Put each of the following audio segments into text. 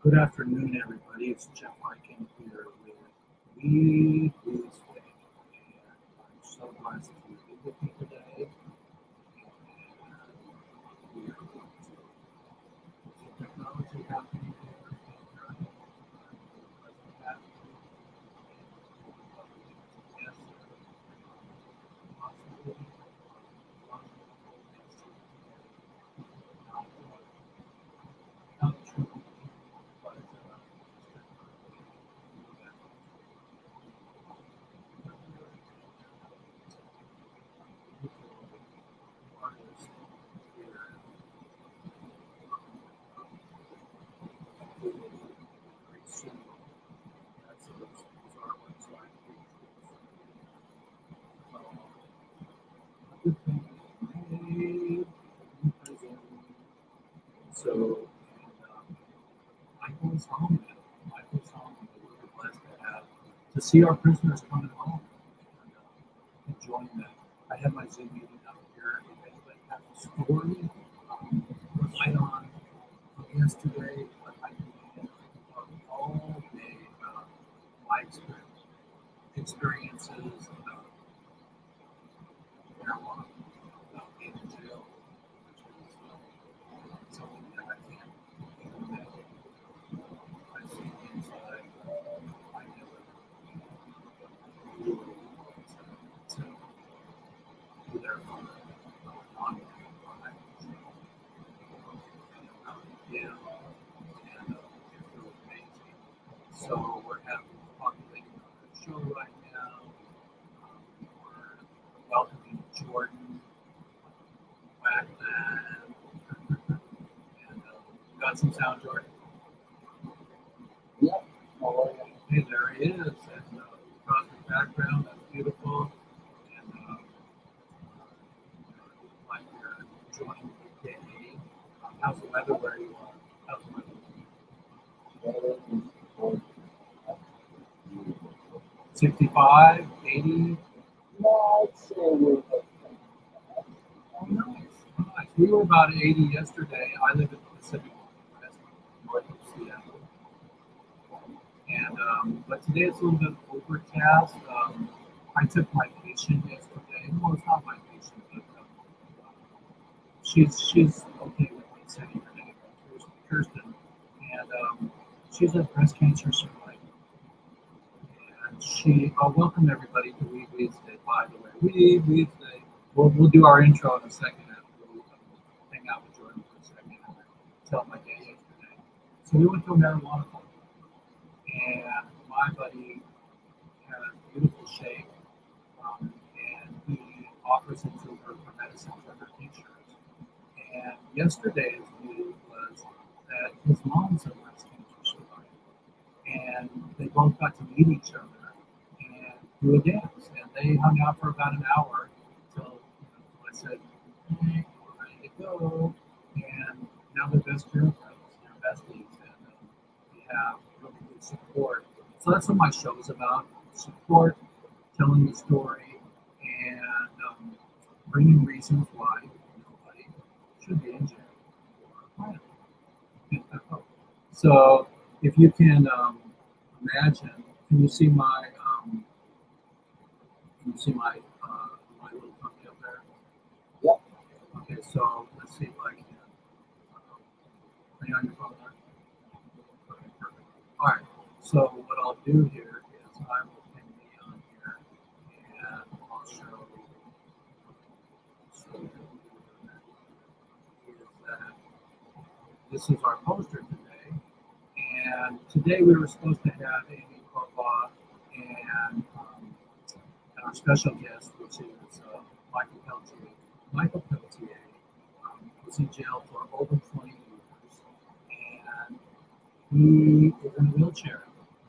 Good afternoon, everybody. It's Jeff Hyken here with WEEDSDAYS, and I'm so blessed to be with you today. And we are going to see technology happening here in Europe. So, Michael's home now. Michael's home. We're really blessed to see our prisoners coming home and enjoying that. I had my Zoom meeting out here. If anybody has a story, light on yesterday, but I can talk all day about my experiences about marijuana, about being in jail, which is something that I can't even imagine. I've seen inside. I never really wanted to be there for on yeah, and it's really amazing. So we're having populating our show right now. We're welcoming Jordan, Wagman, and got some sound, Jordan. Yep. Oh, yeah. Hey, there he is, and cosmic background, that's beautiful. And like you're enjoying the day. How's the weather where you are? How's the weather? 65, 80. No, I'd say we're Oh, nice, nice. We were about 80 yesterday. I live in the Pacific Northwest, north of Seattle. And but today it's a little bit overcast. I took my patient yesterday. Well, it's not my patient, but she's okay with me saying her name, Kirsten, and she's a breast cancer survivor. And she, welcome everybody to WEEDSDAY, by the way. WEEDSDAY. We'll do our intro in a second after we hang out with Jordan for a second and tell my day yesterday. So we went to a marijuana farm, and my buddy had a beautiful shake, and he offers it to her for medicine for her tinctures. And yesterday's news was that his mom's a breast cancer survivor, and they both got to meet each other and do a dance, and they hung out for about an hour until I said, "Hey, we're ready to go," and now they're best girlfriends, they're besties, and we have really good support. So that's what my show is about: support, telling the story, and bringing reasons why nobody should be in jail or a plan. So if you can imagine, can you see my my little puppy up there? Yep. Okay, so let's see if I can. Are you on your phone there? Okay, perfect. All right. So what I'll do here is I will pin me on here, and I'll show. So that this is our poster today, and today we were supposed to have Amy Kova and our special guest, which is Michael Peltier. Michael Peltier was in jail for over 20 years, and he is in a wheelchair,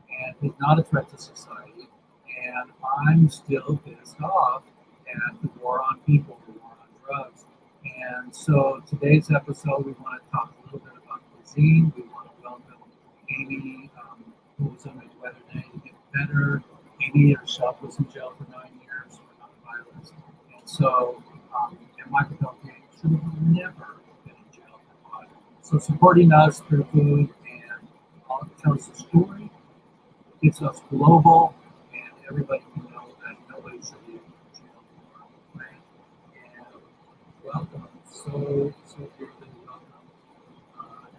and he's not a threat to society. And I'm still pissed off at the war on people, the war on drugs. And so today's episode, we want to talk a little bit about cuisine. We want to welcome Amy, who was on a weather day to get better. Amy herself was in jail for 9 years for nonviolence. And so, and Michael Peltier should have never been in jail for violence. So supporting us through food and tells the story, gets us global, and everybody can know that nobody should be in jail for a plant. And welcome, so deeply welcome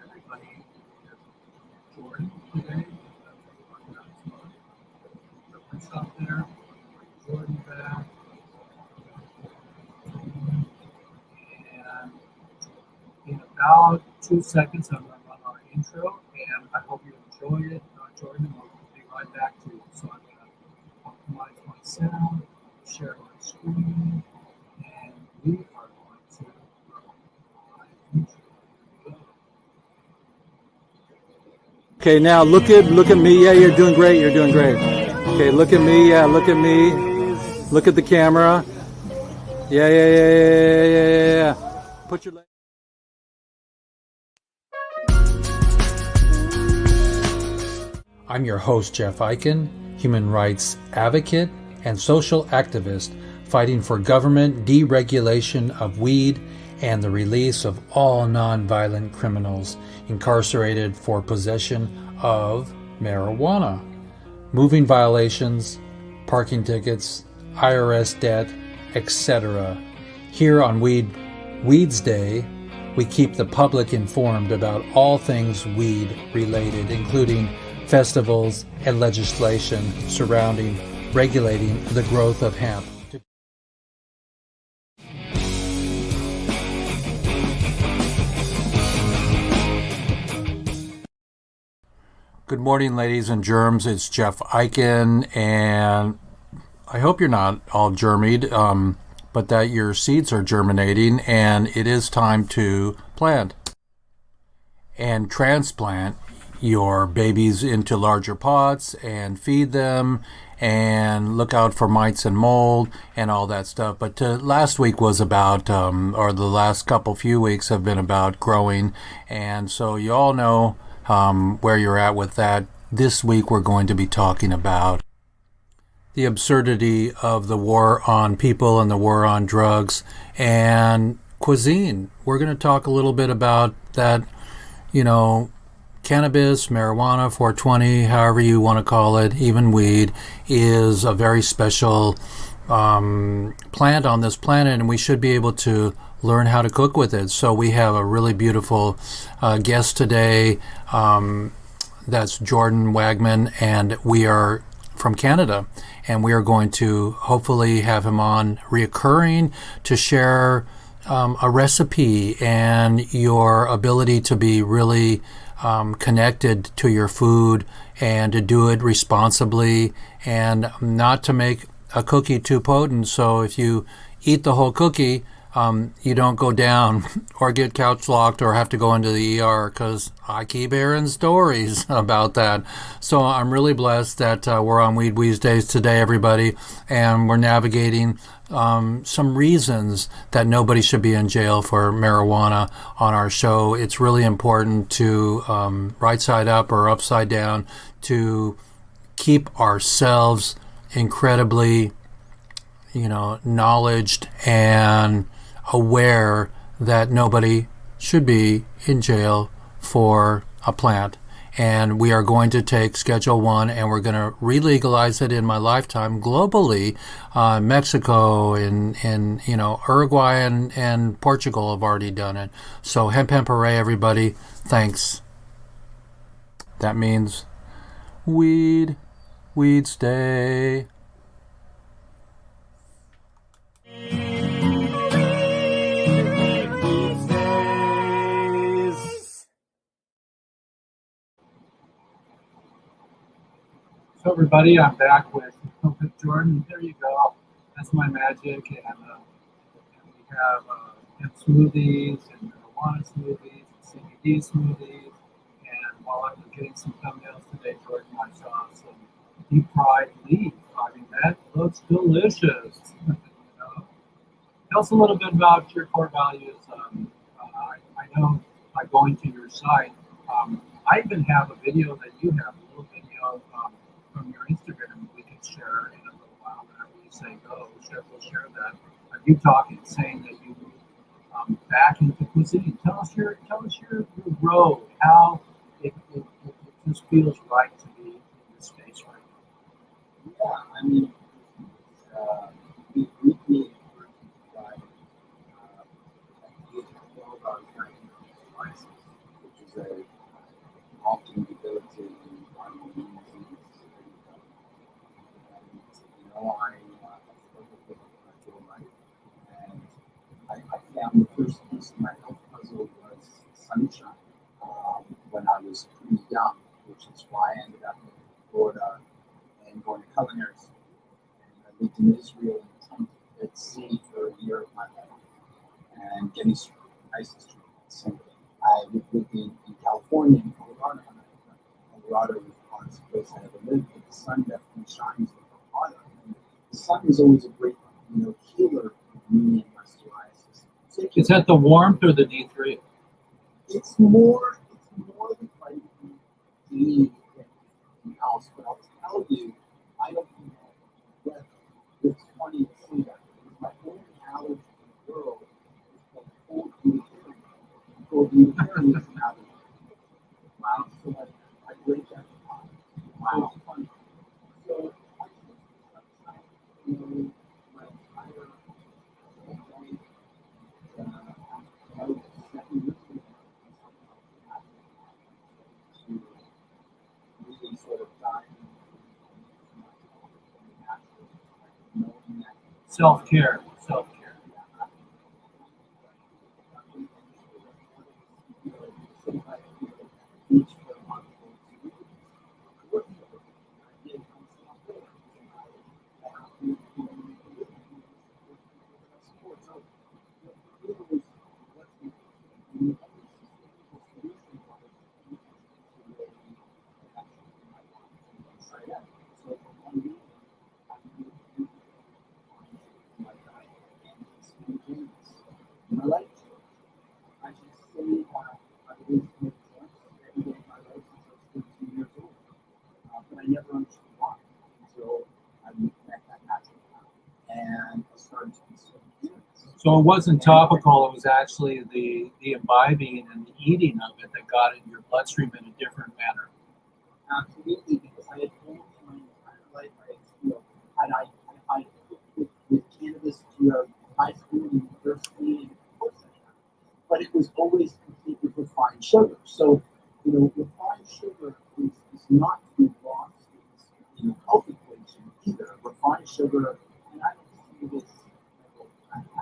everybody. Jordan today, myself there, Jordan back, and in about 2 seconds, I'm going to run our intro, and I hope you enjoy it. Jordan, we'll be right back to you. So I'm going to optimize my sound, share my screen, and we are going to run my intro. Okay, now look at me. Yeah, you're doing great. You're doing great. Okay, look at me. Yeah, look at me. Look at the camera. Yeah. Put your leg. I'm your host, Jeff Eichen, human rights advocate and social activist fighting for government deregulation of weed and the release of all nonviolent criminals incarcerated for possession of marijuana, moving violations, parking tickets, IRS debt, etc. Here on Weeds Day, we keep the public informed about all things weed related, including festivals and legislation surrounding regulating the growth of hemp. Good morning, ladies and germs. It's Jeff Eichen, and I hope you're not all germied, but that your seeds are germinating, and it is time to plant and transplant your babies into larger pots and feed them and look out for mites and mold and all that stuff. But last week was about, or the last few weeks have been about growing, and so you all know where you're at with that. This week we're going to be talking about the absurdity of the war on people and the war on drugs and cuisine. We're going to talk a little bit about that, cannabis, marijuana, 420, however you want to call it, even weed, is a very special plant on this planet, and we should be able to learn how to cook with it. So we have a really beautiful guest today. That's Jordan Wagman, and we are from Canada, and we are going to hopefully have him on reoccurring to share a recipe and your ability to be really connected to your food and to do it responsibly and not to make a cookie too potent. So if you eat the whole cookie, you don't go down or get couch locked or have to go into the ER, because I keep hearing stories about that. So I'm really blessed that we're on WEEDSDAYS today, everybody, and we're navigating some reasons that nobody should be in jail for marijuana on our show. It's really important to right side up or upside down to keep ourselves incredibly, knowledged and aware that nobody should be in jail for a plant. And we are going to take Schedule 1 and we're going to re-legalize it in my lifetime globally. Mexico and Uruguay and Portugal have already done it. So hemp hooray, everybody. Thanks. That means Weeds Day. So everybody, I'm back with Jordan. There you go. That's my magic, and we have hemp smoothies and marijuana smoothies and CBD smoothies. And while I was getting some thumbnails today, Jordan, I saw some deep fried leaf. I mean, that looks delicious. Tell us a little bit about your core values. I know by going to your site, I even have a video that you have, a little video from your Instagram we can share in a little while. Whenever you say go, we'll share that. You talking, saying that you moved back into cuisine. Tell us your road, how it just feels right to be in this space right now. Yeah, I mean, we recreated by all of our devices, which is a often debilitating autoimmune disease. And, I struggled with it my whole life, and I found the first piece of my health puzzle was sunshine when I was pretty young, which is why I ended up in Florida and going to culinary school. And I lived in Israel in a tent at sea for a year of my life and getting ISIS treatments. And I lived in California and Colorado. Colorado was the hardest place I ever lived, but the sun definitely shines in Colorado. And the sun is always a great, healer of me and my psoriasis. Is that the warmth or the D3? It's more the vitamin D than anything else, but I'll tell you, I don't know whether it's funny to see that because my only allergy in the world is called cold urticaria. Cold urticaria is an allergy. Wow, so I break that. Wow, funny. So I think my entire life, I was 7 years ago. To really sort of dive into knowing that Self-care. Self-care. each for a month or 2 weeks. My life, I should say, I was with every day of my life since I was 13 years old. But I never understood why until I met that natural path and I started to consume cannabis. So it wasn't topical, it was actually the imbibing and the eating of it that got in your bloodstream in a different manner. Absolutely, because I had only my entire life, I with cannabis throughout high school and university, and of course I had. But it was always complete with refined sugar. So, refined sugar is not to be lost in the health equation either. Refined sugar, and I don't see this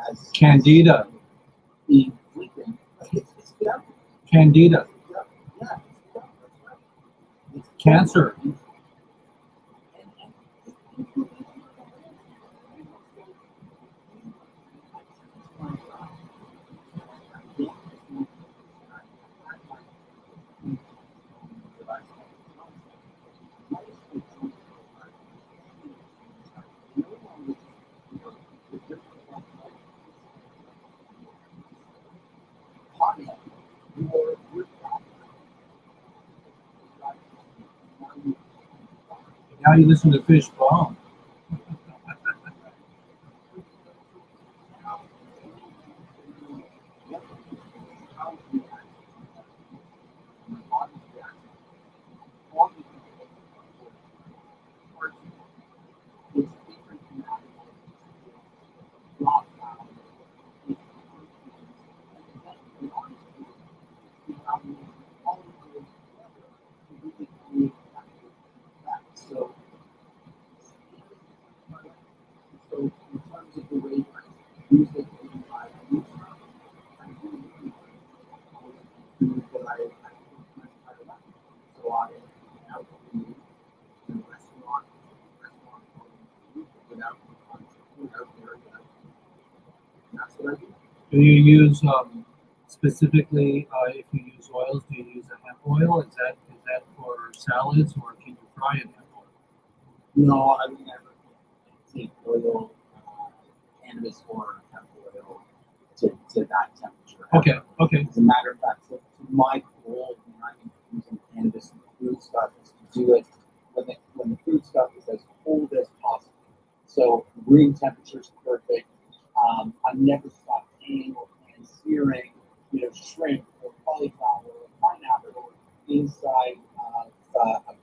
as Candida. being flippant, but it's good. Candida. Yeah, it's good. That's right. It's Cancer. Now you listen to Fish Bone. So in terms of the way I use it in my food, I do food that I cook my entire life. So I am out to eat in a restaurant without dairy. That's what I do. Do you use specifically if you use oils? Do you use a hemp oil? Is that for salads, or can you fry it in hemp oil? No, I would never take oil, cannabis or hemp oil to that temperature. Okay. As a matter of fact, so my goal when I'm using cannabis and food stuff is to do it when the food stuff is as cold as possible. So room temperature is perfect. I never sauteing or searing, shrimp or cauliflower or pineapple inside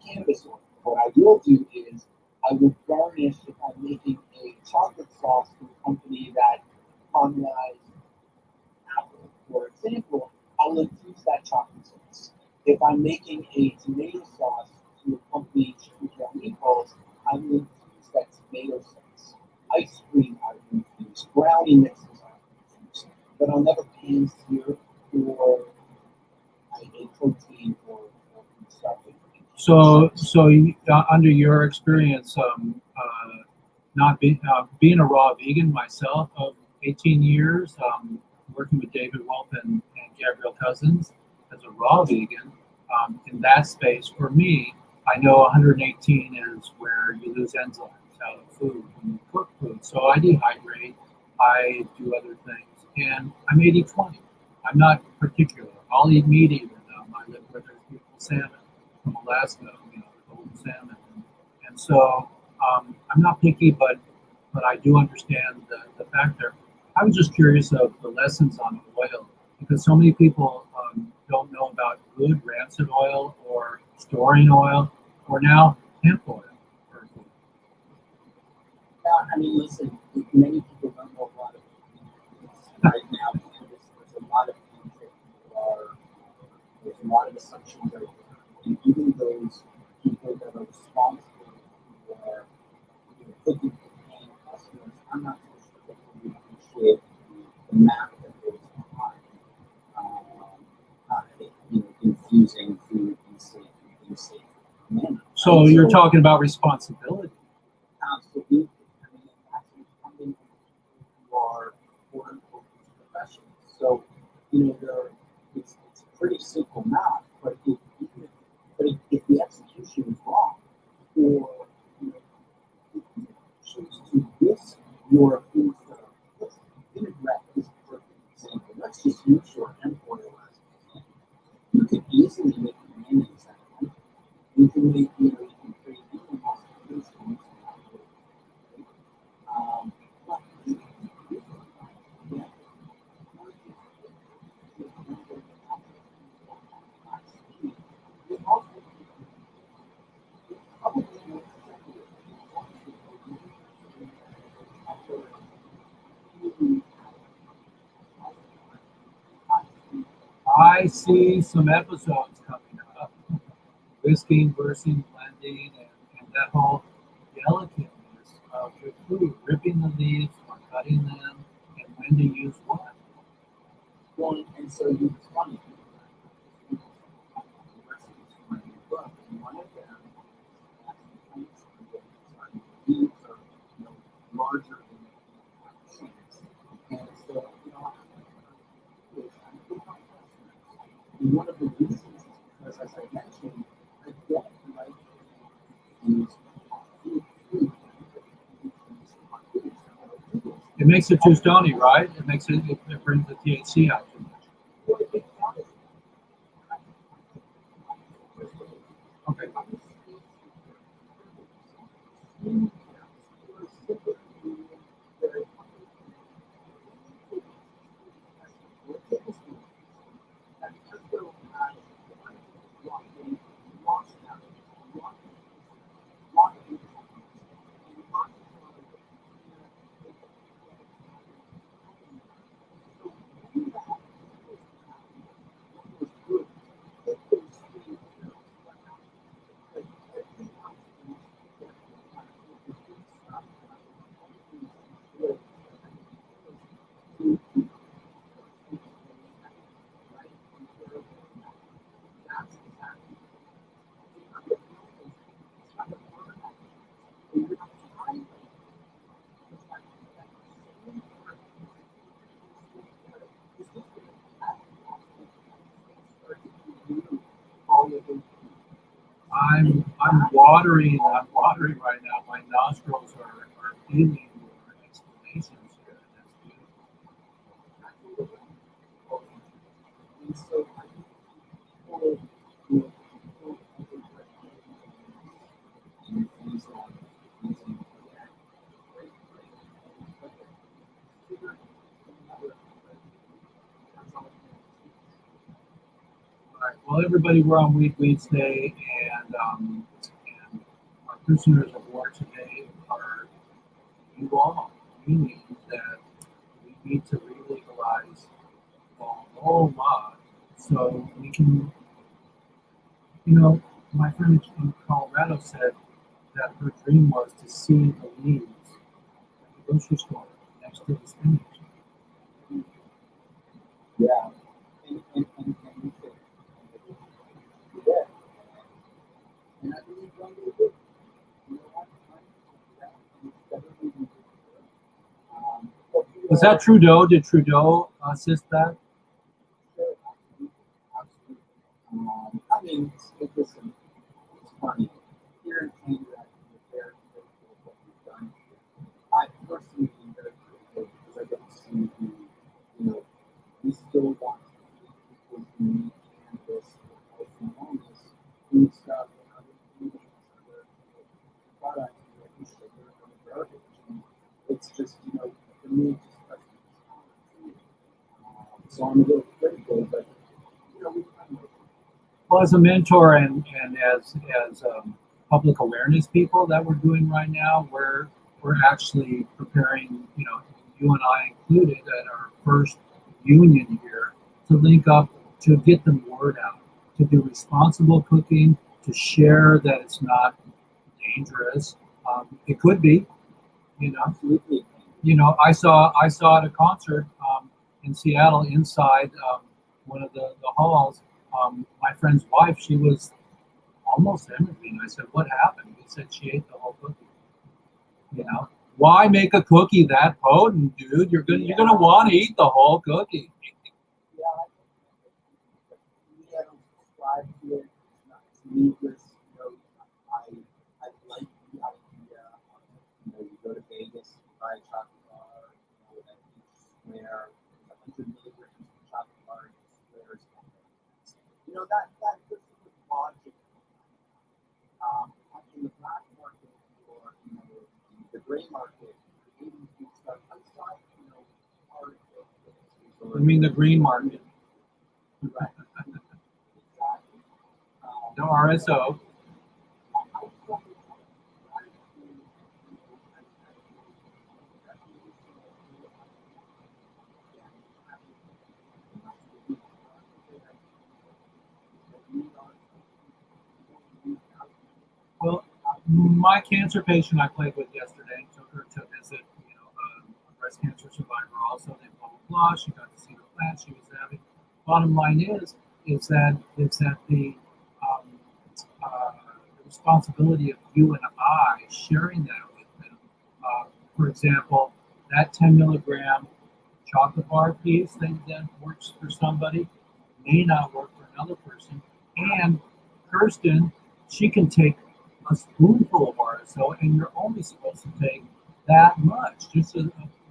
cannabis oil. What I will do is I will garnish if I'm making a chocolate sauce to a company that caramelized apple, for example, I'll infuse that chocolate sauce. If I'm making a tomato sauce to accompany chicken jam meatballs, I will infuse that tomato sauce. Ice cream I will infuse. Brownie mixes I will infuse. But I'll never pan sear or a protein or food stuff. So under your experience, not being a raw vegan myself of 18 years, working with David Wolf and Gabrielle Cousins as a raw vegan, in that space, for me, I know 118 is where you lose enzymes out of food when you cook food. So I dehydrate, I do other things, and I'm 80-20. I'm not particular. I'll eat meat even. I live where there's beautiful salmon from Alaska, the golden salmon. And so I'm not picky, but I do understand the factor. I was just curious of the lessons on oil because so many people don't know about good rancid oil or storing oil or now hemp oil. Yeah, I mean, listen, many people don't know a lot of things right now. There's a lot of things that there's a lot of assumptions out there. And even those people that are responsible for cooking for paying customers, I'm not so sure that they really appreciate the math that goes behind infusing food in safe manner. So you're talking about responsibility. Absolutely. I mean, actually coming who are quote unquote professionals. So, it's pretty simple math, but if the execution is wrong, or if you choose to risk your food, let's integrate this perfect example. Let's just use your hemp oil as an example. You could easily make mayonnaise out of hemp. You can make, you can create even modifications. I see some episodes coming up, whisking, versing, blending, and that whole delicateness of your food, ripping the leaves or cutting them, and when to use what. Well, and so it's funny. One of them leaves are larger than trees, and so and one of the reasons is because, as I mentioned, I don't like to use food. It makes it too stony, right? It brings the THC out too much. Okay. I'm watering right now. My nostrils are feeling your explanations here. That's beautiful. And so All right. Well, everybody, we're on WEEDSDAY, and and our prisoners of war today are you all. You mean that we need to re-legalize a whole lot so we can, my friend in Colorado said that her dream was to see the leaves at the grocery store next to the spinach. Yeah. And we could do that. And I believe one day that, you know what, it's better than we do. Was that Trudeau? Did Trudeau assist that? Sure, absolutely. I mean, listen, it's funny. Here in Canada, we're very grateful for what we've done. I personally am very grateful because I get to see we still want to keep people who need cannabis for health and wellness, food stuff, and other ingredients, other products, and sugar and other garbage. And it's just, for me, it just touches my heart too. So I'm a little critical, but we've done it. Well, as a mentor and as public awareness people that we're doing right now, we're actually preparing, you and I included, at our first union here to link up to get the word out, to do responsible cooking, to share that it's not dangerous. It could be, Absolutely. I saw at a concert in Seattle inside one of the halls. My friend's wife, she was almost hemorrhaging. I said, "What happened?" He said she ate the whole cookie. Why make a cookie that potent, dude? You're gonna want to eat the whole cookie. Yeah, I don't subscribe to it. It's not needless. I like the idea of, you go to Vegas, you buy a chocolate bar, at each square, 100 milligrams of chocolate bar, each square is that just the logic. In the black market or the gray market, creating food stuff outside, part of I mean the green market, right. Exactly. the RSO. Well, my cancer patient I played with yesterday took her to visit, a breast cancer survivor also. They blah blah blah. She got to see the plant she was having. Bottom line is that the responsibility of you and I sharing that with them. For example, that 10 milligram chocolate bar piece that works for somebody may not work for another person. And Kirsten, she can take a spoonful of RSO, and you're only supposed to take that much, just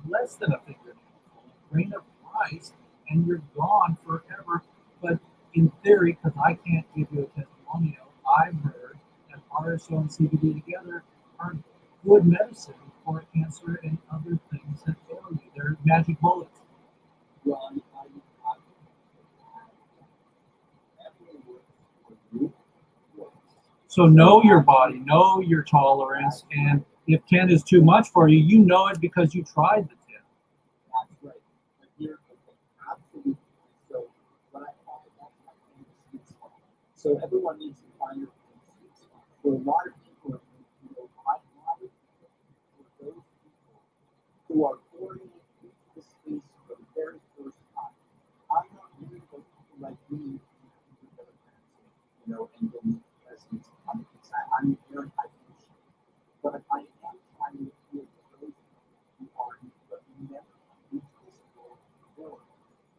less than a fingernail, a grain of rice, and you're gone forever. But in theory, because I can't give you a testimonial, I've heard that RSO and CBD together are good medicine for cancer and other things that ail you. They're magic bullets. Well, So know your body, know your tolerance, and if 10 is too much for you, you know it because you tried the 10. That's right. But here's the thing. Absolutely. So what I call it, that's my favorite sweet spot. So everyone needs to find their sweet spot. For a lot of people, I for those people who are pouring into this space for the very first time. I'm not really the people like me and then presidents come and say, I'm very high patient. But I am trying to feel those who are but never reached this goal before,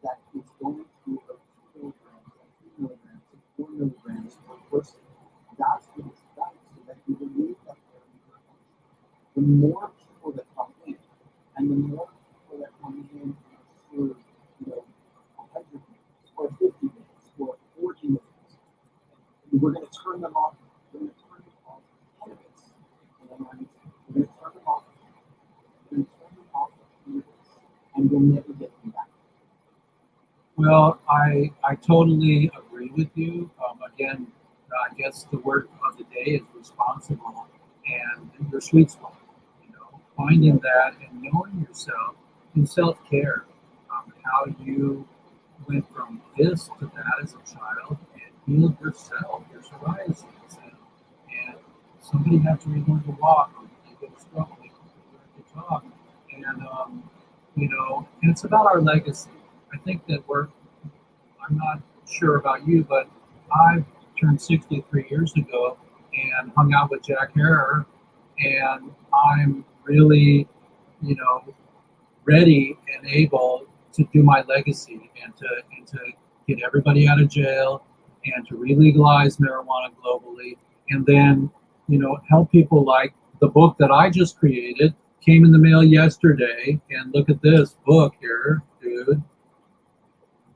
that it's going through about 2 milligrams, 3 milligrams, 4 milligrams per person. That's what it's about, so that you believe that the more people that come in, and the more people that come in for 100 minutes, or 50 minutes, or 40 minutes, we're going to turn them off. We're going to turn them off cannabis. We're going to turn them off. We're going to turn them off cannabis, and we'll never get them back. Well, I totally agree with you. Again, I guess the word of the day is responsible and your sweet spot. Finding that and knowing yourself in self-care, how you went from this to that as a child and healed yourself, your psoriasis, and somebody had to relearn to walk, or they get a stroke, they learn to talk, and and it's about our legacy. I think that I'm not sure about you, but I turned 63 years ago and hung out with Jack Harrer, and I'm really, ready and able to do my legacy and to get everybody out of jail and to re-legalize marijuana globally, and then help people like the book that I just created came in the mail yesterday, and look at this book here, dude.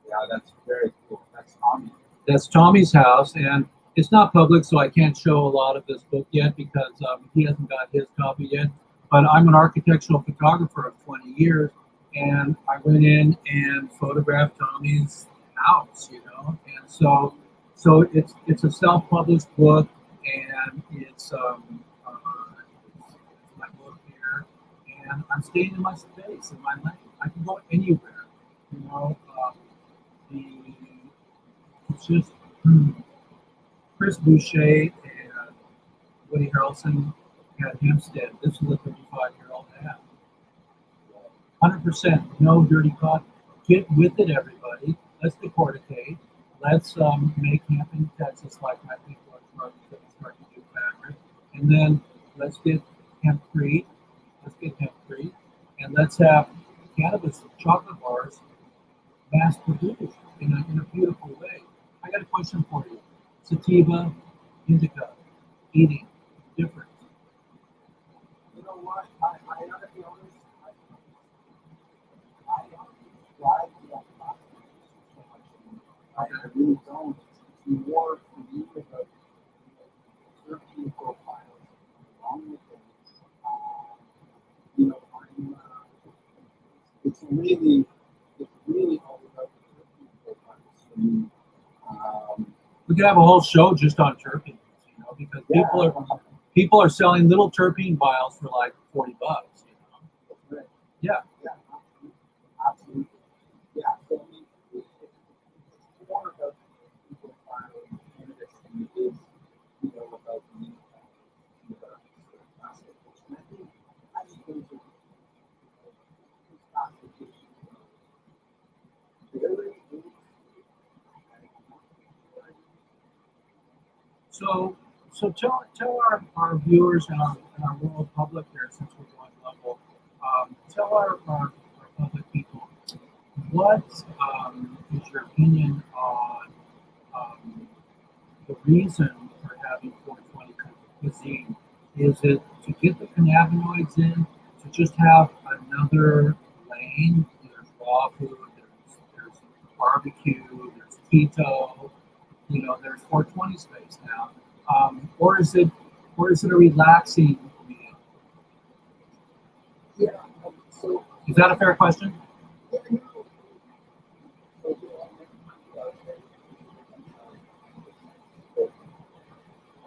Yeah, that's very cool. That's Tommy. That's Tommy's house, and it's not public, so I can't show a lot of this book yet because he hasn't got his copy yet. But I'm an architectural photographer of 20 years, and I went in and photographed Tommy's house, and so it's a self-published book, and it's my book here, and I'm staying in my space, in my lane. I can go anywhere, the it's just Chris Boucher and Woody Harrelson at Hempstead. This is a 35-year-old man. 100%, no dirty cotton. Get with it, everybody. Let's decorticate. Let's make hemp in Texas like my people are starting to do fabric. And then let's get hemp-free. And let's have cannabis chocolate bars mass-produced in a beautiful way. I got a question for you. Sativa, indica, eating, difference. You know what? I gotta be honest. I don't drive that process so much. I really don't. It's more for me about terpene profiles along with it. It's really all about the terpene profiles for me. We could have a whole show just on terpenes, because people are selling little terpene vials for like $40. Right. Yeah. Yeah, absolutely. Yeah, so I mean, it's more about the profile of cannabis than it is, about the plastic. And I think those are classifications. So tell our viewers and our world public here, since we're going global, tell our public people, what is your opinion on the reason for having 420 cuisine? Is it to get the cannabinoids in, to just have another lane? There's raw food, there's barbecue, there's keto, there's 420 space now. Or is it a relaxing meal? Yeah, so Is that a fair question? I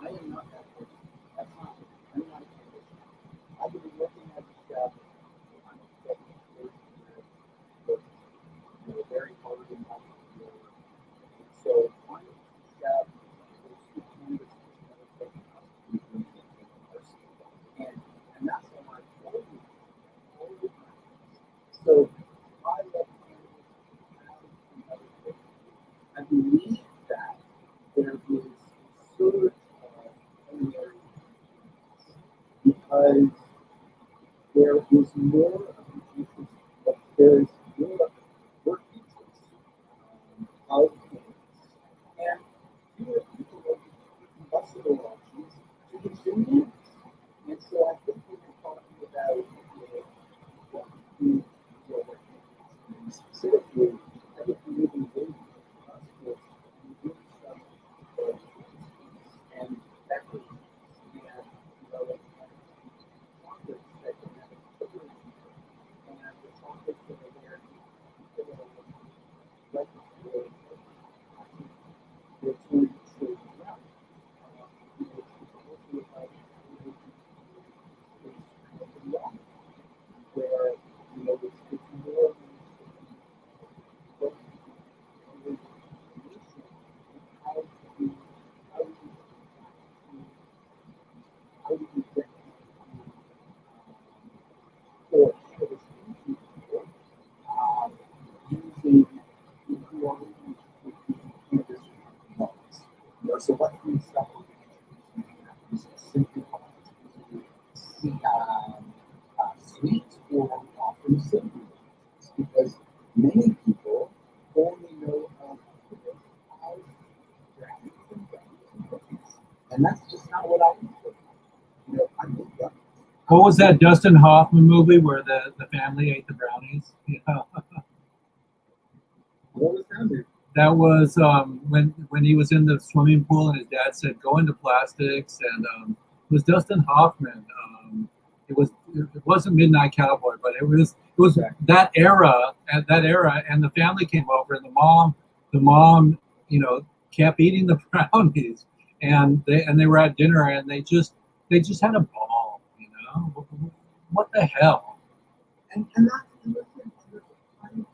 am not that person. That's not me. I'm not a person. I've been looking at the stuff. I'm very hard in my career. So one step is to kind of and that's what I told you. So I love I believe that there is sort of culinary because there is more of an interest, but there is more interest of things. And fewer people are combustible options to consume things. And so I think when you're talking about what you do, specifically, I think you really do and equity and conflicts that can have a and the conflicts that are there like they're trying to stay around. so what kind of stuff we're going to introduce simply sweet or often savory, because many people only know of brownies and cookies, and that's just not what I eat. You know, I think that. What was that Dustin Hoffman movie where the family ate the brownies? Yeah. What was that? That was when he was in the swimming pool and his dad said, "Go into plastics," and it was Dustin Hoffman. It wasn't Midnight Cowboy, but it was that era, and the family came over, and the mom, kept eating the brownies, and they were at dinner, and they just had a ball, What the hell? And that's the thing. I'm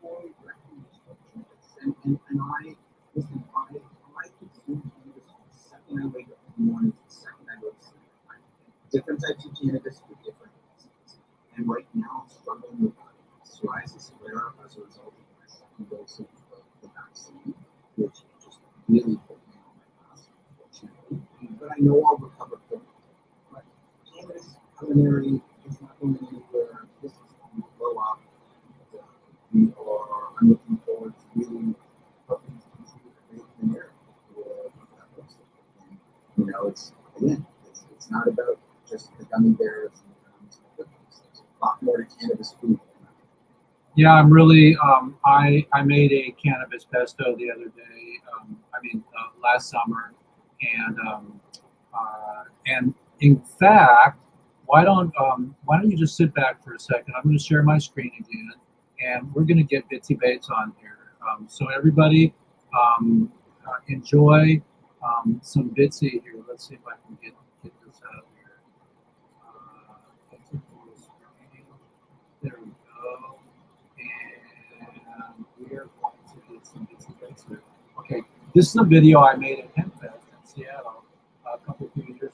for recognition. And I listen. I consume cannabis the second I wake up in the morning, the second I go to sleep. Different types of cannabis for different reasons. And right now, I'm struggling with psoriasis flare up as a result of my second dose of the vaccine, which just really put me on my ass, unfortunately. But I know I'll recover from it. But cannabis culinary is not going anywhere. This is going to blow up. I'm looking forward to really helping to continue to create the narrative for what that looks like. It's not about just the gummy bears and the gummies and the cookies. There's a lot more to cannabis food than that. Yeah, I'm really. I made a cannabis pesto the other day. Last summer, and in fact, why don't you just sit back for a second? I'm going to share my screen again, and we're going to get Bitsy Bates on here. So everybody, enjoy some Bitsy here. Let's see if I can get this out here. There we go. And we are going to get some Bitsy Bates here. Okay, this is a video I made at Hemp Fest in Seattle a few years ago.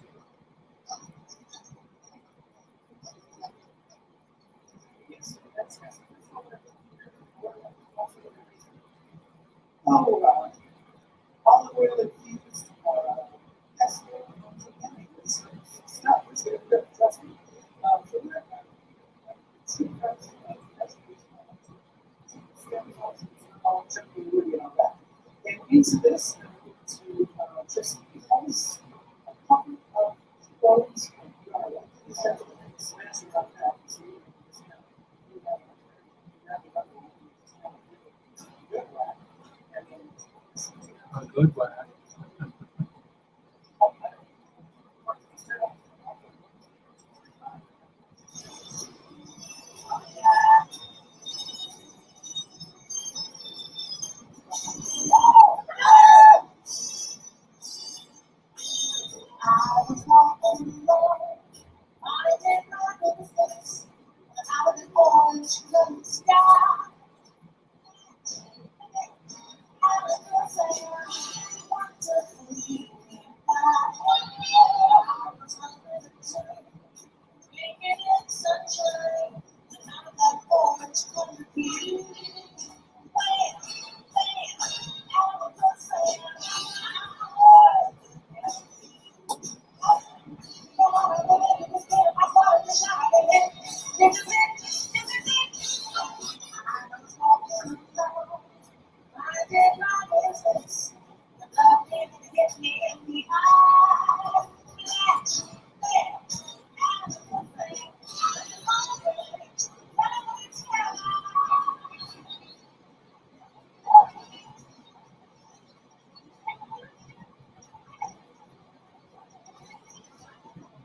All the oil that used stuff was going to trust me. And use this to just becomes a couple of bones instead of smashing up that. A good one.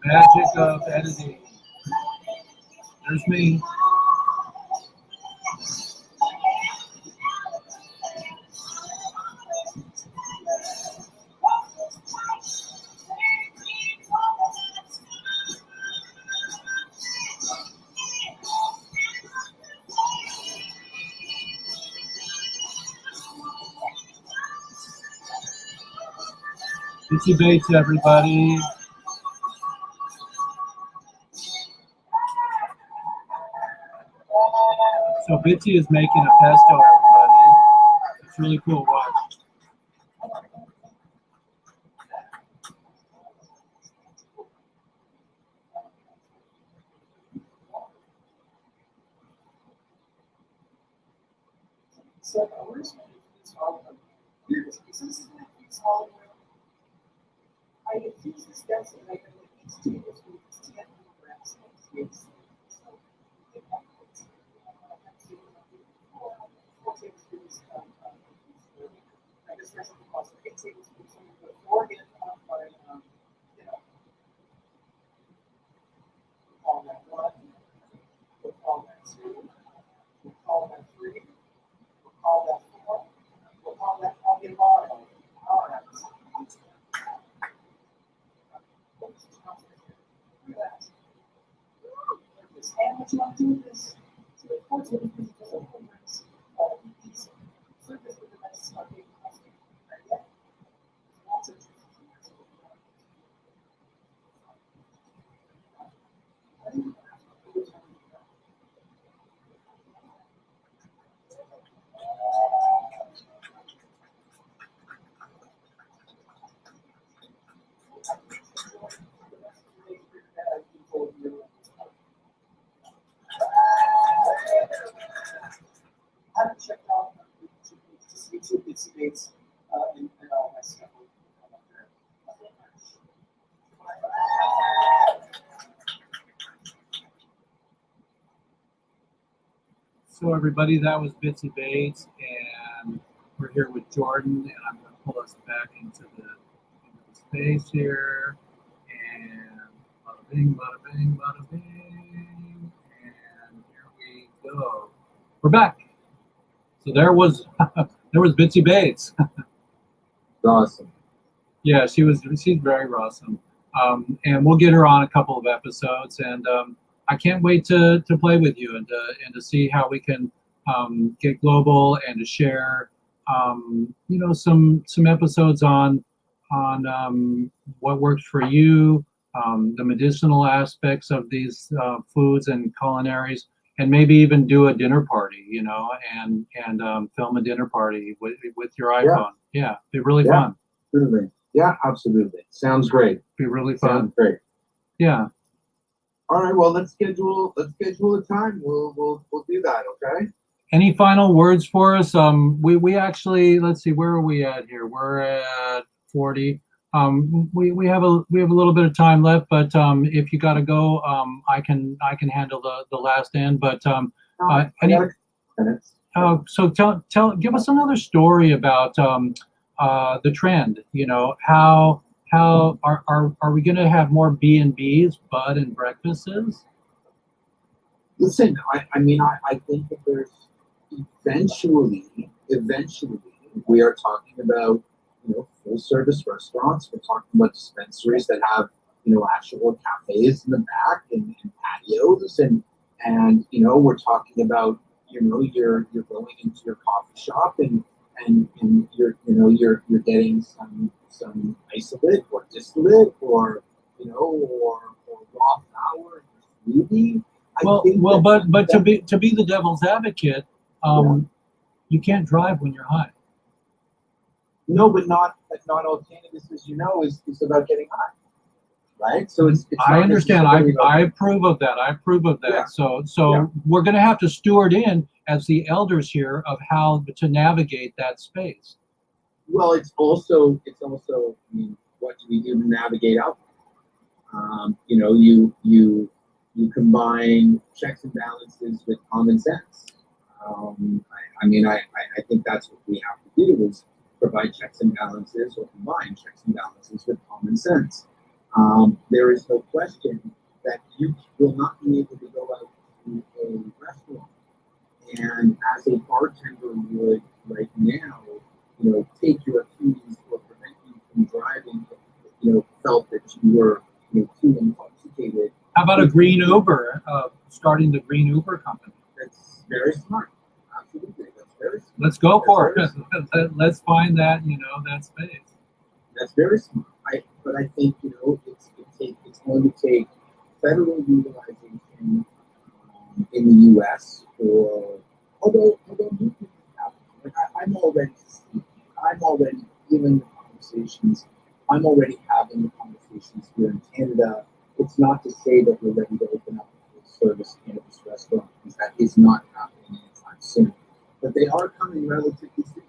Magic of editing. There's me. Bitsy Bates, everybody. So Bitsy is making a pesto, everybody. It's really cool. Watch. So, where's my fees all of them? Here it is. So this is my fees all of them. I infuse this gas and I can make each tablespoon is 10 milligrams of THC. So, if I put 4 tablespoons of I guess that's what it costs. 8 tablespoons. So, we put 4 in my, you know, we'll call that 1, we'll call that 2, we'll call that 3, we'll call that 4, we'll call that polyamorph. All right. And what you want to do is, so of course, what you do is a whole nice, easy surface with a nice big plastic, right? Yeah. Lots of I haven't checked out YouTube WEEDSDAYS and all my stuff. So everybody, that was Bitsy Bates, and we're here with Jordan, and I'm going to pull us back into the space here, and bada bing, bada bing, bada bing, and here we go. We're back. So there was there was Bitsy Bates. Awesome. Yeah, she's very awesome, and we'll get her on a couple of episodes, and I can't wait to play with you and to see how we can get global and to share some episodes on what works for you, the medicinal aspects of these foods and culinaries, and maybe even do a dinner party, and film a dinner party with your iPhone. Yeah, be really fun. Absolutely. Yeah, absolutely. Sounds great. Be really fun. Sounds great. Yeah. All right. Well, let's schedule a time. We'll do that. Okay. Any final words for us? We actually, let's see, where are we at here? We're at 40. We have a little bit of time left, but if you got to go, I can handle the last end. But any minutes. so give us another story about the trend. How are we going to have more B&Bs, bud and breakfasts? Listen, I mean, I think that there's eventually we are talking about full service restaurants. We're talking about dispensaries that have actual cafes in the back and patios and we're talking about you're going into your coffee shop and you're getting some isolate or distillate or raw flour in your smoothie. But to be the devil's advocate, you can't drive when you're high. No, but not all cannabis, as you know, is about getting high, right? So it's I understand. I approve of that. Yeah. So we're going to have to steward in as the elders here of how to navigate that space. Well, it's also. I mean, what do we do to navigate out? You combine checks and balances with common sense. I think that's what we have to do is provide checks and balances or combine checks and balances with common sense. There is no question that you will not be able to go out to a restaurant and as a bartender would right now, take your keys or prevent you from driving, felt that you were too intoxicated. How about a green Uber, starting the green Uber company? That's very smart. Absolutely. That's very smart. Let's go for it. Let's find that, that space. That's very smart. But I think, it's going to take federal utilization in the U.S. for, although you can have, I'm already giving the conversations. I'm already having the conversations here in Canada. It's not to say that we're ready to open up a full service cannabis restaurant because that is not happening anytime soon. but they are coming relatively soon.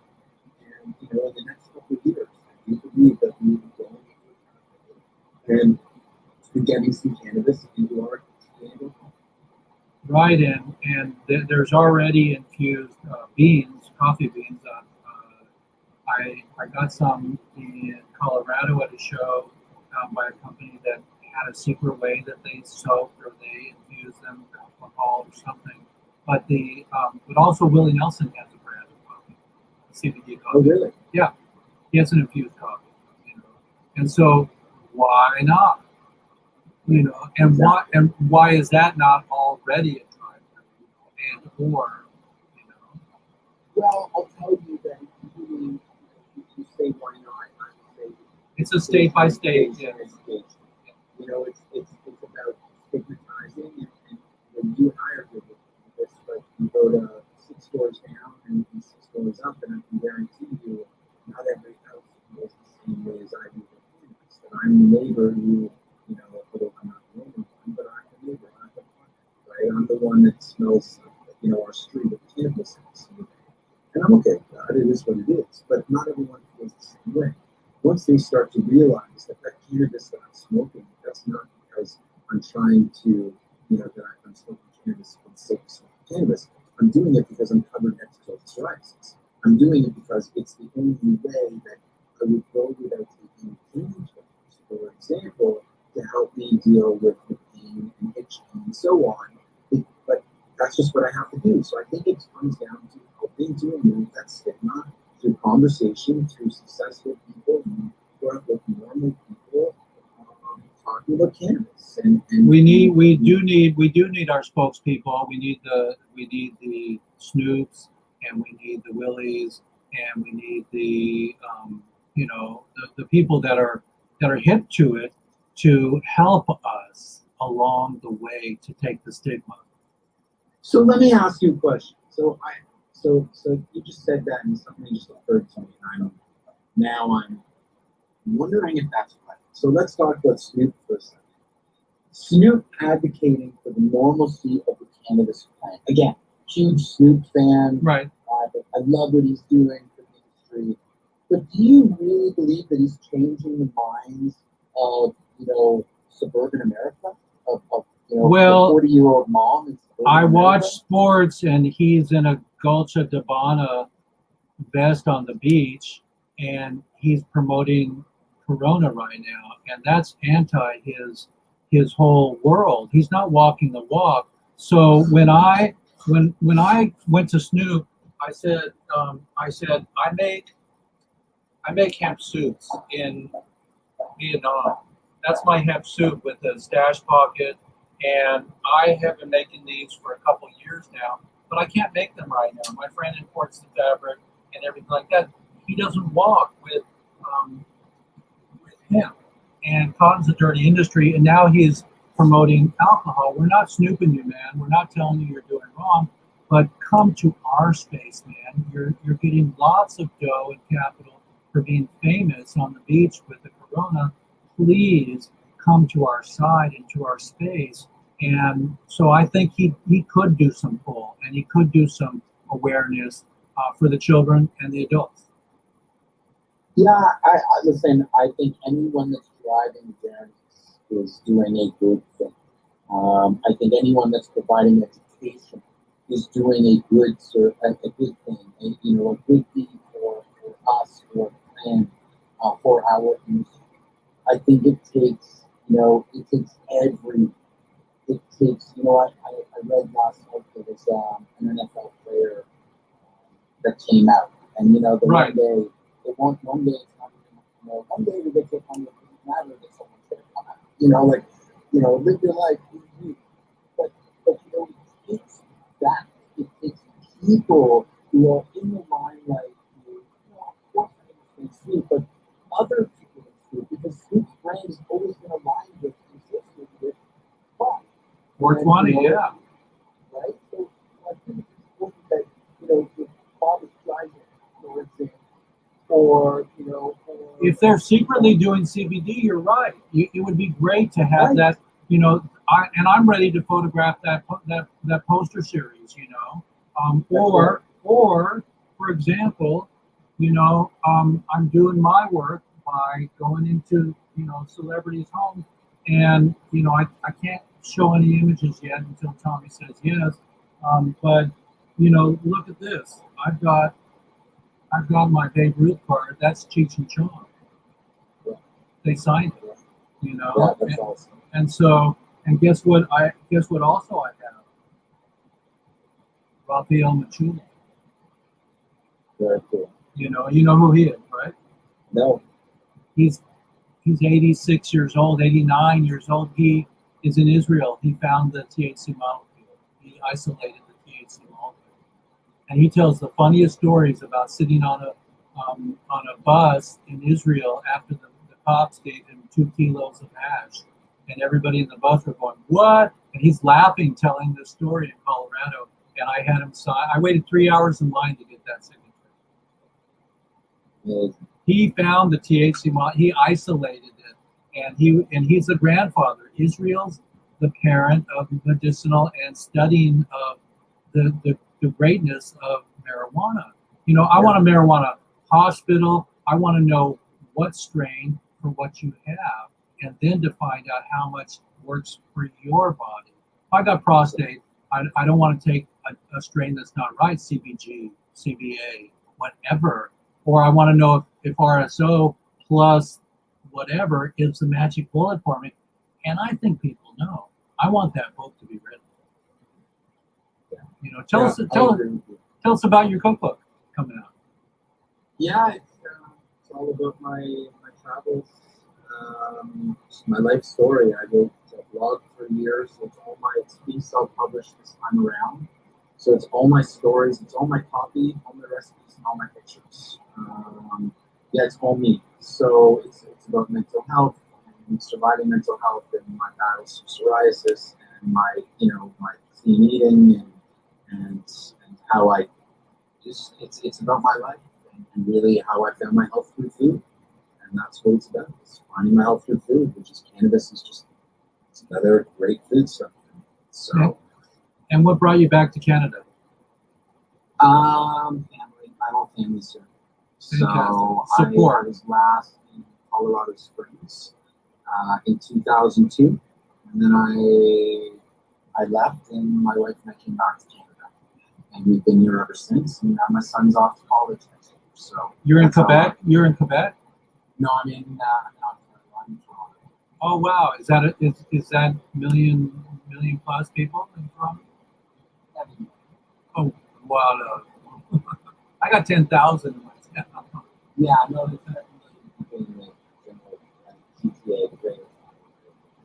And in the next couple of years, I do believe that we will go and be getting some cannabis into our sustainable. Right, and there's already infused beans, coffee beans. I got some in Colorado at a show by a company that had a secret way that they soaked or they infused them with alcohol or something. But also Willie Nelson has a brand of coffee, CBD coffee. Oh, really? Yeah, he has an infused coffee. And so why not? And why is that not already a tribe? And or Well, I'll tell you that usually if you say why not, I would say it's a state by state. Yeah. Education. It's about stigmatizing, and when you and I are good with this, but you go to 6 stores down and 6 stores up, and I can guarantee you, not every house goes the same way as I do with cannabis. And I'm the neighbor who, although I'm not the only one, but I'm the neighbor, I'm the one, right? I'm the one that smells, our street of cannabis. And I'm okay with that. It is what it is. But not everyone feels the same way. Once they start to realize that cannabis that I'm smoking, that's not because I'm trying to, that I'm smoking cannabis for the sake of smoking cannabis. I'm doing it because I'm covered next to psoriasis. I'm doing it because it's the only way that I would go without taking painkillers, for example, to help me deal with the pain and itching and so on. But that's just what I have to do. So I think it comes down to helping to remove that stigma through conversation, through successful people, and with normal people talking about cannabis. And we do need our spokespeople. We need the Snoops, and we need the Willies, and we need the the people that are hip to it to help us along the way to take the stigma. So let me ask you a question. So you just said that, and something just occurred to me, and I'm wondering if that's right. So let's talk about Snoop for a second. Snoop advocating for the normalcy of the cannabis plant. Again, huge Snoop fan. Right. I love what he's doing for the industry. But do you really believe that he's changing the minds of suburban America? Of the 40-year-old mom in suburban I watch America? sports, and he's in a Gulcha Dabana vest on the beach, and he's promoting Corona right now, and that's anti his whole world. He's not walking the walk. So when I went to Snoop, I said I make hemp soups in Vietnam. That's my hemp soup with a stash pocket, and I have been making these for a couple years now, but I can't make them right now. My friend imports the fabric and everything like that. He doesn't walk with hemp, and cotton's a dirty industry, and now he's promoting alcohol. We're not snooping you, man. We're not telling you you're doing wrong, but come to our space, man. You're getting lots of dough and capital for being famous on the beach with the Corona. Please come to our side and to our space. And so I think he could do some pull, and he could do some awareness for the children and the adults. Yeah, I listen. I think anyone that's driving awareness is doing a good thing. I think anyone that's providing education is doing a good thing, a good deed for us, for the plan, for our industry. I think it takes, I read last night there was an NFL player that came out, and the Right. one day it's not even, one day we get to a point where it doesn't matter that someone's going to come out, live your life, but it takes that, it takes people who are in the limelight who, of course, in Snoop, but other people in Snoop, because Snoop's brand is always going to line with consistent with fun. 420, yeah. Right? So I think it's important that, the father's driving, for example, or If they're secretly doing CBD, you're right. It would be great to have Right. that, I'm ready to photograph that poster series, or Or, for example, I'm doing my work by going into, celebrities' homes, and, I can't show any images yet until Tommy says yes. But, look at this. I've got my Babe Ruth card. That's Cheech and Chong. They signed it, Yeah, that's awesome. and so, and guess what? Guess what? Also, I have Raphael Machula. Very cool. You know who he is, right? No. He's 86 years old, 89 years old. He is in Israel. He found the THC molecule. He isolated the THC molecule, and he tells the funniest stories about sitting on a bus in Israel after the cops gave him 2 kilos of hash, and everybody in the bus were going, "What?" And he's laughing, telling this story in Colorado. And I had him sign. I waited 3 hours in line to get that signature. Amazing. He found the THC molecule. He isolated it, and he's the grandfather. Israel's the parent of medicinal and studying of the greatness of marijuana. I want a marijuana hospital. I want to know what strain for what you have, and then to find out how much works for your body. If I got prostate, I don't want to take a strain that's not right, CBG, CBA, whatever. Or I want to know if RSO plus whatever is the magic bullet for me. And I think people know. I want that book to be written. Tell us about your cookbook coming out. Yeah, it's all about my travels, my life story. I wrote a blog for years. It's being self-published this time around. So it's all my stories, it's all my copy, all my recipes, and all my pictures. It's all me. So it's about mental health and surviving mental health and my battles with psoriasis and my clean eating and how I just it's about my life and really how I found my health through food. And that's what it's about. It's finding my health through food, which is cannabis is just it's another great food stuff. So And what brought you back to Canada? family. My whole family's here. So I was last in Colorado Springs in 2002, and then I left, and my wife and I came back to Canada, and we've been here ever since. And now my son's off to college next year. So you're in Quebec. You're in Quebec. No, I'm in Toronto. Oh wow! Is that million plus people in Toronto? Oh wow! No. I got 10,000 in my town. Yeah, no, it's not really GTA.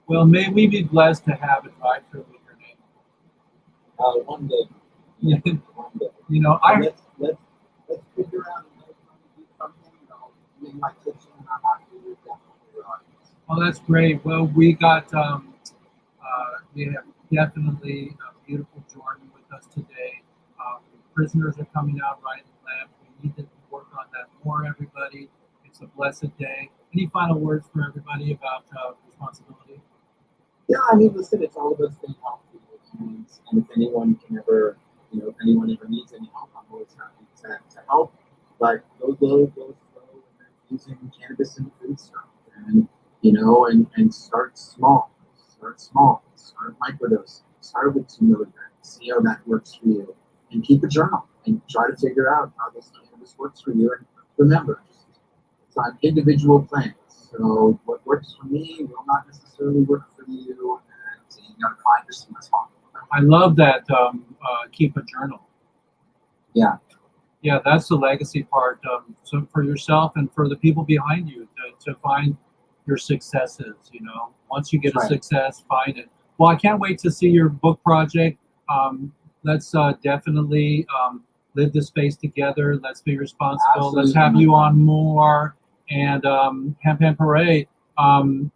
Well, may we be blessed to have it right through with your name. One day. Yeah. One day. Let's figure out do something. In my kitchen, and I'm happy with that. Oh, that's great. Well, we got we have definitely a beautiful Jordan with us today. Prisoners are coming out right and left. We need to work on that more, everybody. It's a blessed day. Any final words for everybody about responsibility? Yeah, I mean, listen, it's all about staying healthy. And if anyone can ever, if anyone ever needs any help, I'm always happy to help. But go slow using cannabis and food stuff. And, and start small. Start microdosing. Start with 2 milligrams. See how that works for you. And keep a journal and try to figure out how this cannabis works for you. And remember, it's on individual plans. So what works for me will not necessarily work for you. And you got to find your sweet spot. I love that. Keep a journal. Yeah. Yeah, that's the legacy part. So for yourself and for the people behind you to find your successes. Once you get a success, find it. Well, I can't wait to see your book project. Let's definitely live this space together. Let's be responsible. Absolutely. Let's have you on more. And Hemp Parade. And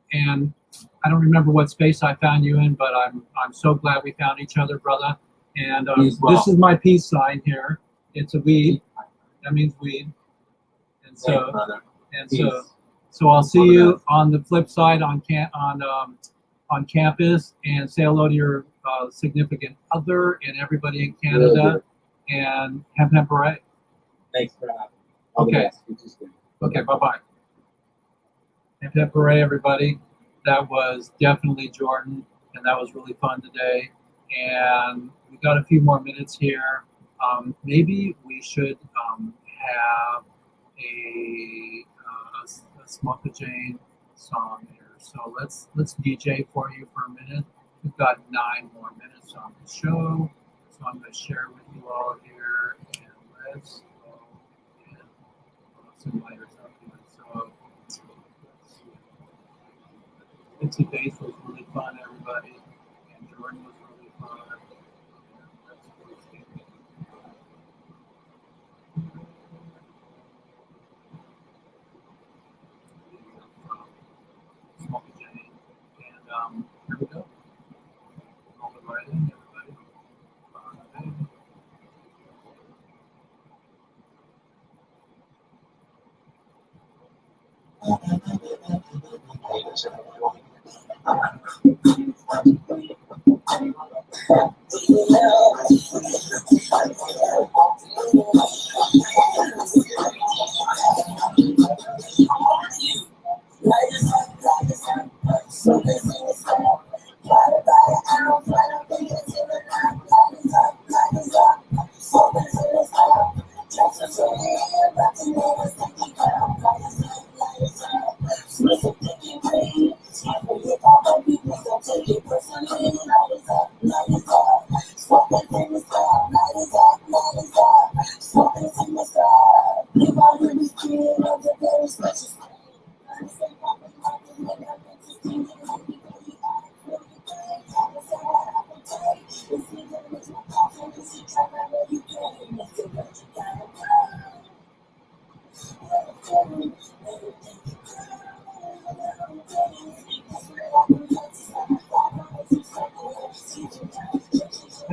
I don't remember what space I found you in, but I'm so glad we found each other, brother. And this is my peace sign here. It's a weed. That means weed. And so I'll see you on the flip side on campus, and say hello to your significant other and everybody in Canada. and Hemp Beret. Thanks for having me. All the Okay. best. You too, Steve. Okay, bye-bye. Hemp Beret, everybody. That was definitely Jordan, and that was really fun today. And we got a few more minutes here. Maybe we should have a Smoke the Jane song here. So let's DJ for you for a minute. We've got 9 more minutes on the show, so I'm going to share with you all here, and let's go and some lighters up here. So WEEDSDAYS was really fun, everybody, and Jordan was really fun. And let's go see. Smoke the Jane, and here we go. Roll it right in, everybody. Bye.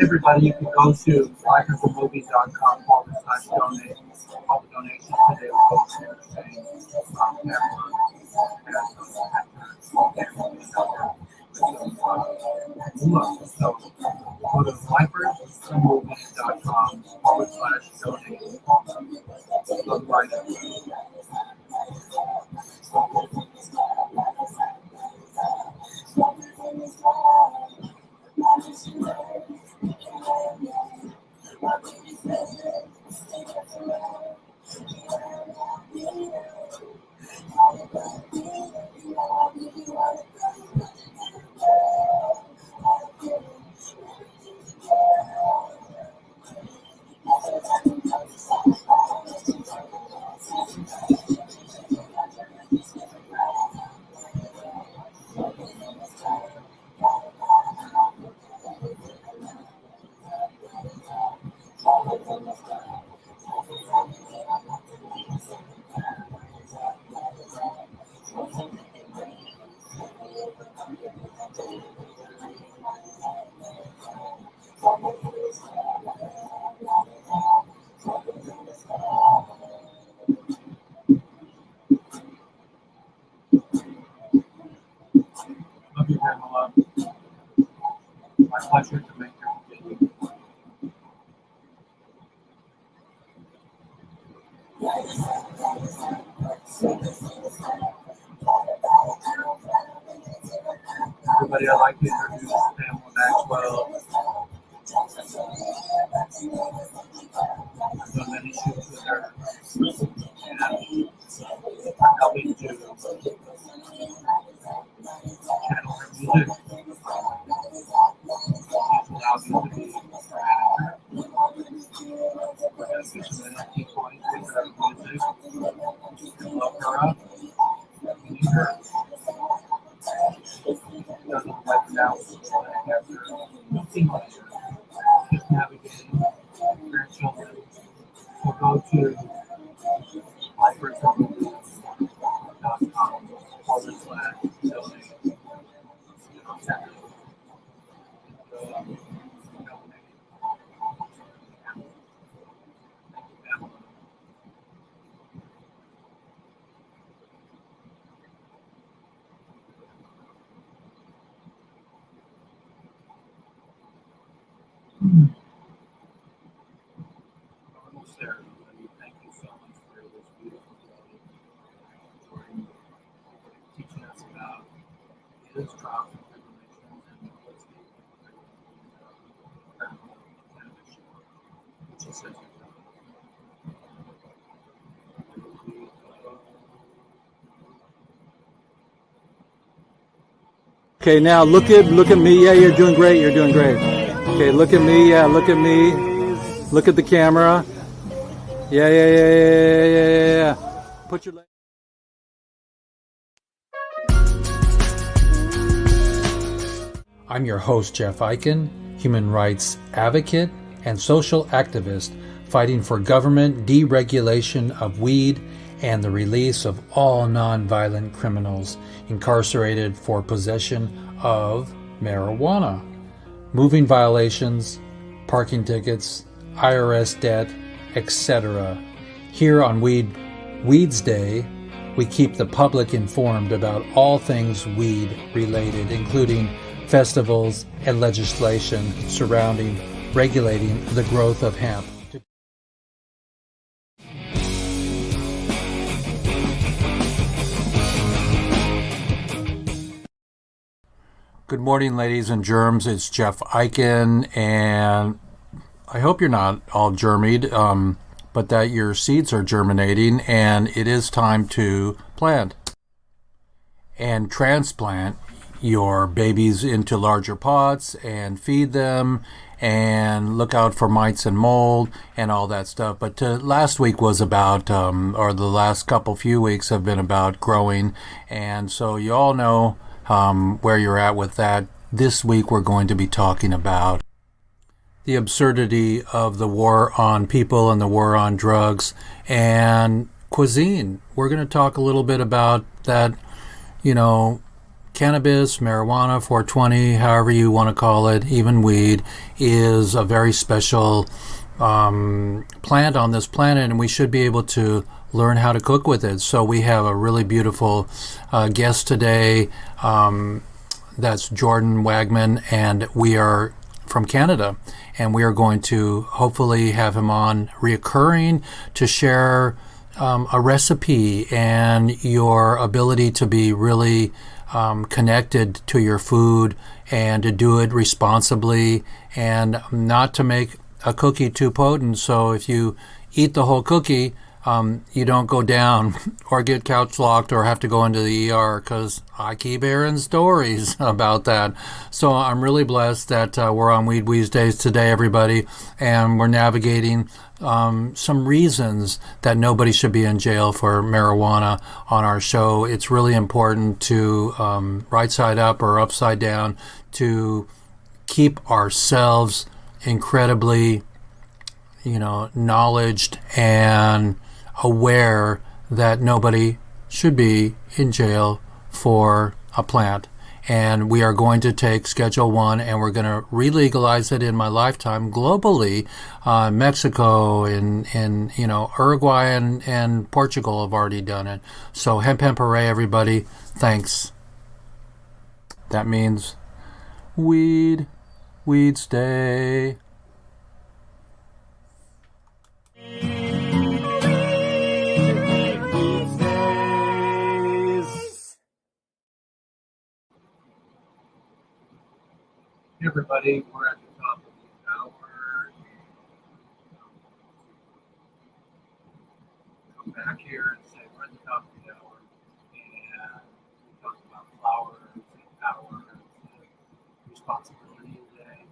Everybody, you can go to wagman.com/donate. All the donations today will go to the same So go to wagman.com/donate. Look right up. Love you, Pamela. My pleasure to make your video. Everybody, I'd like to introduce Pamela Maxwell. I've done many shoots with her, and I'm helping to channel her music. She's allowed me to be her manager. We're going to get some NFT points with her music and love her up. We need her. Doesn't look like now after 15 years, just navigating grandchildren. So go to hypertrophy.com/donate. this drop of information and what's the cannabis, which is says Okay, now look at me. Yeah, you're doing great. You're doing great. Okay, look at me. Yeah, look at me. Look at the camera. Yeah. Put your leg. I'm your host, Jeff Eichen, human rights advocate and social activist fighting for government deregulation of weed and the release of all nonviolent criminals incarcerated for possession of marijuana, moving violations, parking tickets, IRS debt, etc. Here on Weeds Day, we keep the public informed about all things weed related, including festivals and legislation surrounding regulating the growth of hemp. Good morning, ladies and germs. It's Jeff Eichen, and I hope you're not all germied, but that your seeds are germinating, and it is time to plant and transplant your babies into larger pots and feed them and look out for mites and mold and all that stuff. But last week was about, or the last few weeks have been about growing, and so you all know where you're at with that. This week we're going to be talking about the absurdity of the war on people and the war on drugs and cuisine. We're going to talk a little bit about that, cannabis, marijuana, 420, however you want to call it, even weed, is a very special plant on this planet, and we should be able to learn how to cook with it. So we have a really beautiful guest today. That's Jordan Wagman, and we are from Canada, and we are going to hopefully have him on reoccurring to share a recipe and your ability to be really connected to your food and to do it responsibly and not to make a cookie too potent. So if you eat the whole cookie, you don't go down or get couch locked or have to go into the ER, because I keep hearing stories about that. So I'm really blessed that we're on WEEDSDAYS today, everybody, and we're navigating some reasons that nobody should be in jail for marijuana on our show. It's really important to right side up or upside down to keep ourselves incredibly, knowledged and aware that nobody should be in jail for a plant. And we are going to take Schedule 1 and we're going to re-legalize it in my lifetime globally. Mexico and Uruguay and Portugal have already done it. So hemp hooray, everybody. Thanks. That means Weeds Day. Hey everybody, we're at the top of the hour. Come back here and say we're at the top of the hour, and we talk about flowers and power and responsibility today.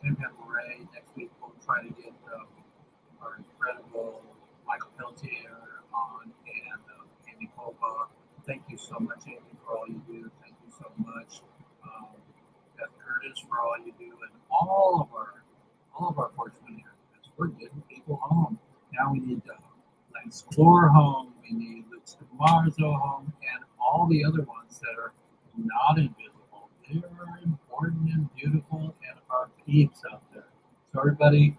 Hemp Hooray. Next week we'll try to get our incredible Michael Peltier on and Amy Kolba. Thank you so much, Amy, for all you do. Thank you so much. Beth Curtis for all you do, and all of our 420 advocates. We're getting people home. Now we need Lance Clore home, we need Lutz Marzo home, and all the other ones that are not invisible. They are important and beautiful and are peeps out there. So everybody,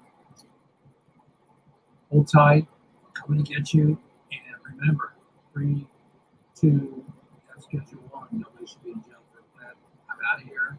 hold tight, coming to get you, and remember, 3, 2, that's Schedule 1. Nobody should be in jail for that. I'm out of here.